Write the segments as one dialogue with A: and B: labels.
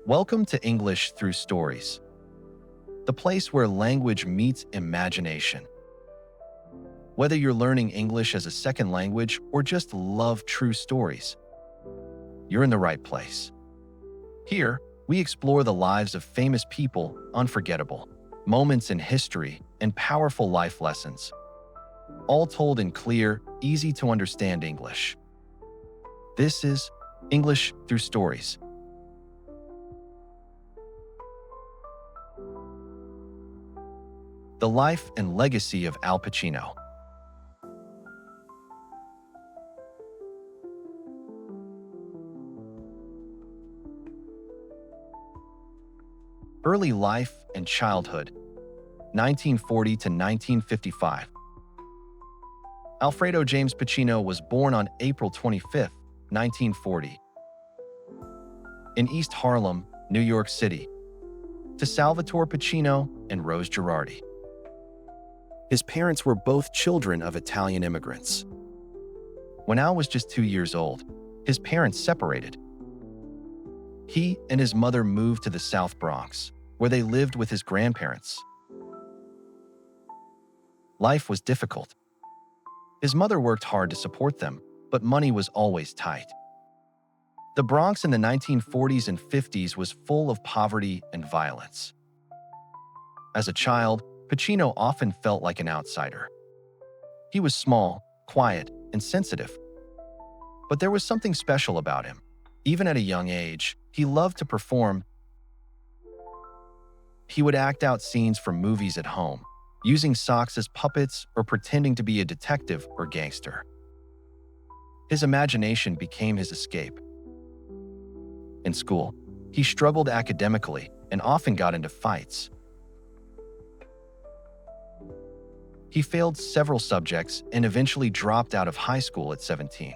A: Welcome to English Through Stories, the place where language meets imagination. Whether you're learning English as a second language or just love true stories, you're in the right place. Here, we explore the lives of famous people, unforgettable moments in history, and powerful life lessons, all told in clear, easy-to-understand English. This is English Through Stories. The life and legacy of Al Pacino. Early life and childhood, 1940 to 1955. Alfredo James Pacino was born on April 25, 1940, in East Harlem, New York City, to Salvatore Pacino and Rose Girardi. His parents were both children of Italian immigrants. When Al was just 2 years old, his parents separated. He and his mother moved to the South Bronx, where they lived with his grandparents. Life was difficult. His mother worked hard to support them, but money was always tight. The Bronx in the 1940s and 50s was full of poverty and violence. As a child, Pacino often felt like an outsider. He was small, quiet, and sensitive. But there was something special about him. Even at a young age, he loved to perform. He would act out scenes from movies at home, using socks as puppets or pretending to be a detective or gangster. His imagination became his escape. In school, he struggled academically and often got into fights. He failed several subjects and eventually dropped out of high school at 17.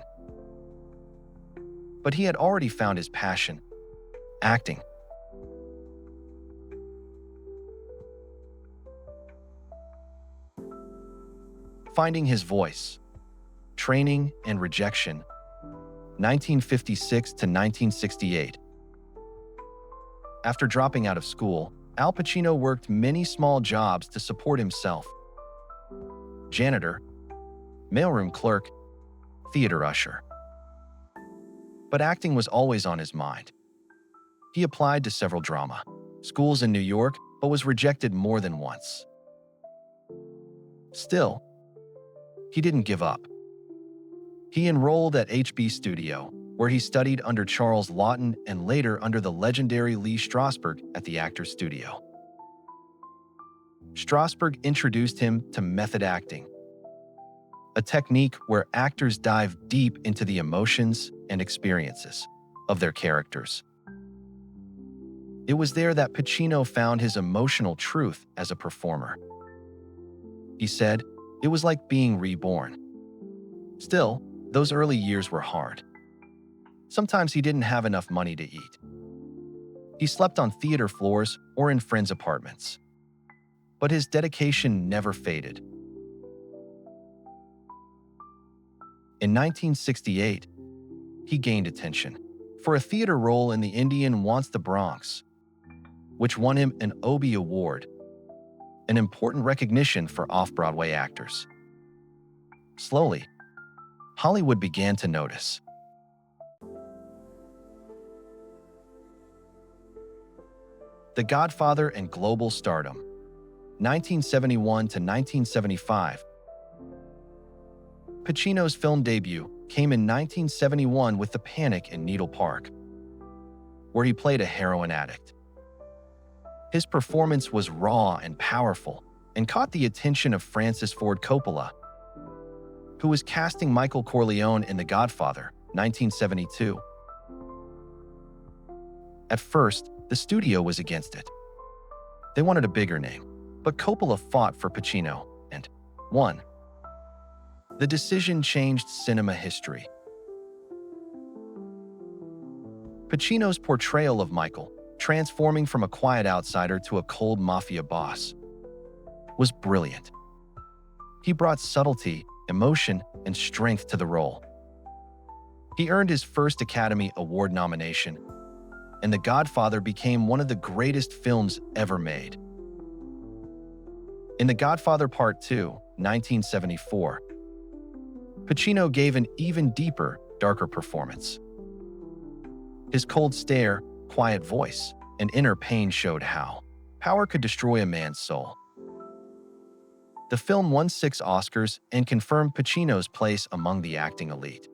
A: But he had already found his passion: acting. Finding his voice, training and rejection, 1956 to 1968. After dropping out of school, Al Pacino worked many small jobs to support himself: janitor, mailroom clerk, theater usher. But acting was always on his mind. He applied to several drama schools in New York, but was rejected more than once. Still, he didn't give up. He enrolled at HB Studio, where he studied under Charles Laughton and later under the legendary Lee Strasberg at the Actors Studio. Strasberg introduced him to method acting, a technique where actors dive deep into the emotions and experiences of their characters. It was there that Pacino found his emotional truth as a performer. He said, "It was like being reborn." Still, those early years were hard. Sometimes he didn't have enough money to eat. He slept on theater floors or in friends' apartments. But his dedication never faded. In 1968, he gained attention for a theater role in the Indian Wants the Bronx, which won him an Obie Award, an important recognition for off-Broadway actors. Slowly, Hollywood began to notice. The Godfather and global stardom, 1971 to 1975. Pacino's film debut came in 1971 with The Panic in Needle Park, where he played a heroin addict. His performance was raw and powerful and caught the attention of Francis Ford Coppola, who was casting Michael Corleone in The Godfather, 1972. At first, the studio was against it. They wanted a bigger name, but Coppola fought for Pacino and won. The decision changed cinema history. Pacino's portrayal of Michael, transforming from a quiet outsider to a cold mafia boss, was brilliant. He brought subtlety, emotion, and strength to the role. He earned his first Academy Award nomination, and The Godfather became one of the greatest films ever made. In The Godfather Part 2, 1974, Pacino gave an even deeper, darker performance. His cold stare, quiet voice, and inner pain showed how power could destroy a man's soul. The film won 6 Oscars and confirmed Pacino's place among the acting elite.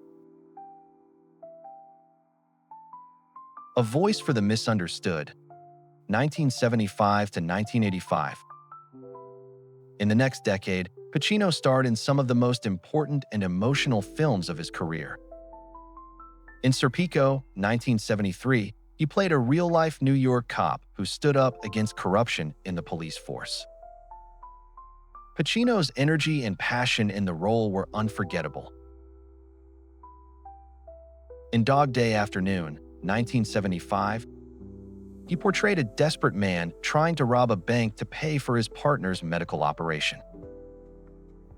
A: A Voice for the Misunderstood, 1975 to 1985. In the next decade, Pacino starred in some of the most important and emotional films of his career. In Serpico, 1973, he played a real-life New York cop who stood up against corruption in the police force. Pacino's energy and passion in the role were unforgettable. In Dog Day Afternoon, 1975, he portrayed a desperate man trying to rob a bank to pay for his partner's medical operation.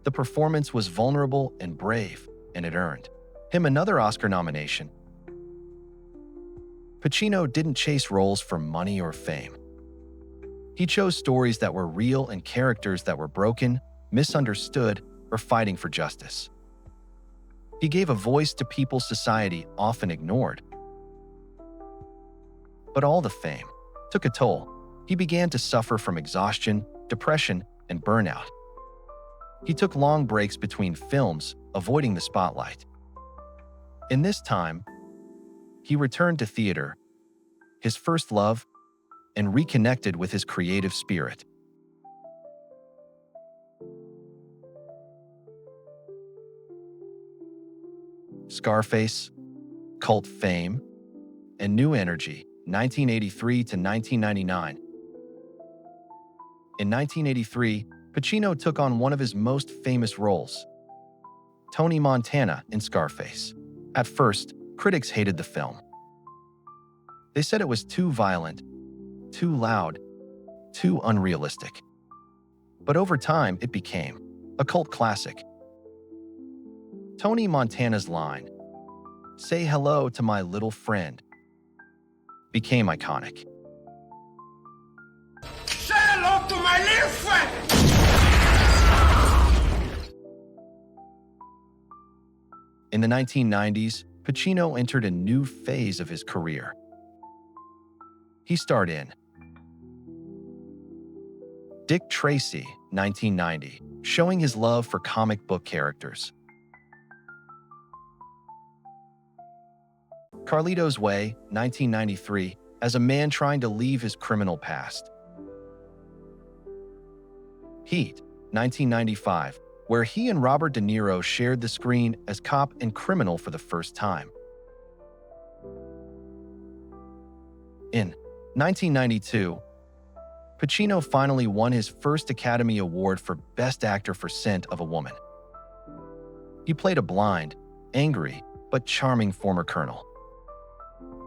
A: The performance was vulnerable and brave, and it earned him another Oscar nomination. Pacino didn't chase roles for money or fame. He chose stories that were real and characters that were broken, misunderstood, or fighting for justice. He gave a voice to people society often ignored. But all the fame took a toll. He began to suffer from exhaustion, depression, and burnout. He took long breaks between films, avoiding the spotlight. In this time, he returned to theater, his first love, and reconnected with his creative spirit. Scarface, cult fame, and new energy, 1983 to 1999. In 1983, Pacino took on one of his most famous roles, Tony Montana in Scarface. At first, critics hated the film. They said it was too violent, too loud, too unrealistic. But over time, it became a cult classic. Tony Montana's line, "Say hello to my little friend," became iconic.
B: Say hello to my little friend!
A: In the 1990s, Pacino entered a new phase of his career. He starred in Dick Tracy, 1990, showing his love for comic book characters. Carlito's Way, 1993, as a man trying to leave his criminal past. Heat, 1995, where he and Robert De Niro shared the screen as cop and criminal for the first time. In 1992, Pacino finally won his first Academy Award for Best Actor for Scent of a Woman. He played a blind, angry, but charming former colonel.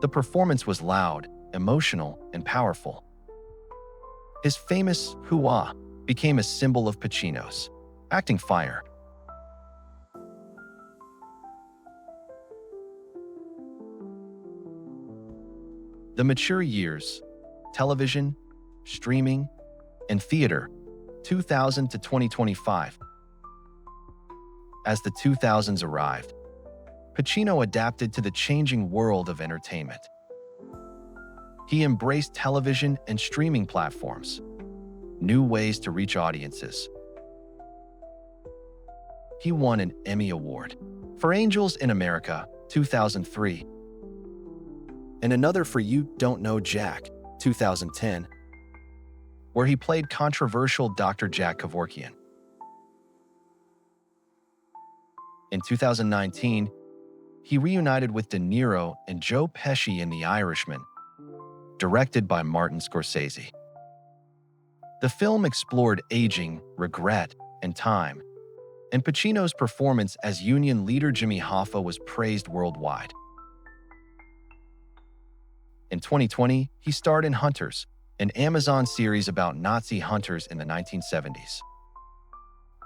A: The performance was loud, emotional, and powerful. His famous hoo-ah became a symbol of Pacino's acting fire. The mature years, television, streaming, and theater, 2000 to 2025. As the 2000s arrived, Pacino adapted to the changing world of entertainment. He embraced television and streaming platforms, new ways to reach audiences. He won an Emmy Award for Angels in America, 2003, and another for You Don't Know Jack, 2010, where he played controversial Dr. Jack Kevorkian. In 2019, he reunited with De Niro and Joe Pesci in The Irishman, directed by Martin Scorsese. The film explored aging, regret, and time, and Pacino's performance as Union leader Jimmy Hoffa was praised worldwide. In 2020, he starred in Hunters, an Amazon series about Nazi hunters in the 1970s.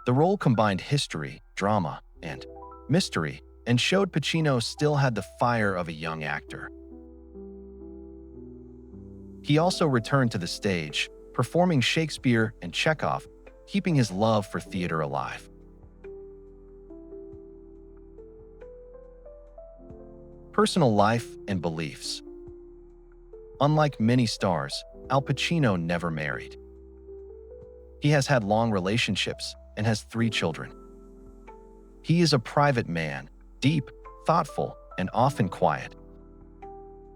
A: The role combined history, drama, and mystery, and showed Pacino still had the fire of a young actor. He also returned to the stage, performing Shakespeare and Chekhov, keeping his love for theater alive. Personal life and beliefs. Unlike many stars, Al Pacino never married. He has had long relationships and has 3 children. He is a private man, deep, thoughtful, and often quiet.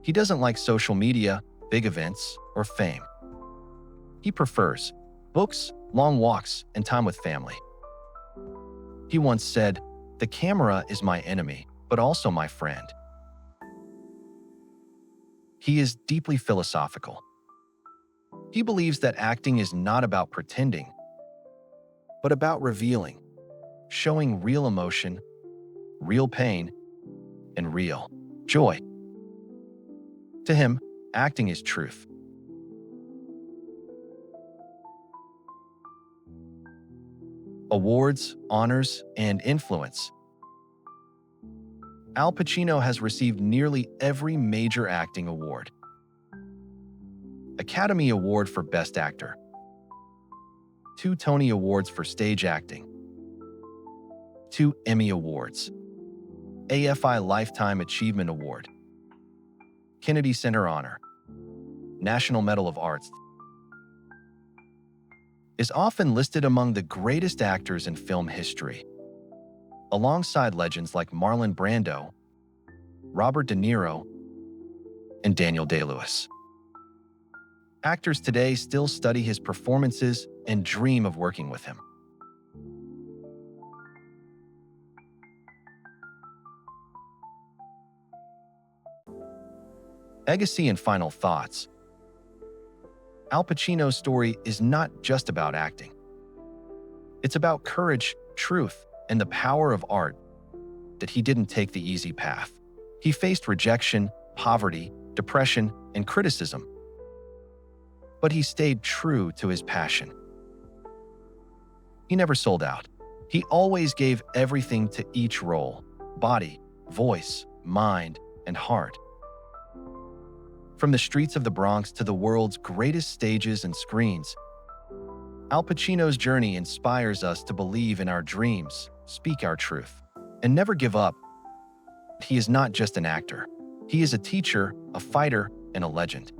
A: He doesn't like social media, big events, or fame. He prefers books, long walks, and time with family. He once said, "The camera is my enemy, but also my friend." He is deeply philosophical. He believes that acting is not about pretending, but about revealing, showing real emotion, real pain, and real joy. To him, acting is truth. Awards, honors, and influence. Al Pacino has received nearly every major acting award. Academy Award for Best Actor, 2 Tony Awards for Stage Acting, 2 Emmy Awards, AFI Lifetime Achievement Award, Kennedy Center Honor, National Medal of Arts. Is often listed among the greatest actors in film history, alongside legends like Marlon Brando, Robert De Niro, and Daniel Day-Lewis. Actors today still study his performances and dream of working with him. Legacy and final thoughts. Al Pacino's story is not just about acting. It's about courage, truth, and the power of art that he didn't take the easy path. He faced rejection, poverty, depression, and criticism. But he stayed true to his passion. He never sold out. He always gave everything to each role: body, voice, mind, and heart. From the streets of the Bronx to the world's greatest stages and screens, Al Pacino's journey inspires us to believe in our dreams, speak our truth, and never give up. He is not just an actor. He is a teacher, a fighter, and a legend.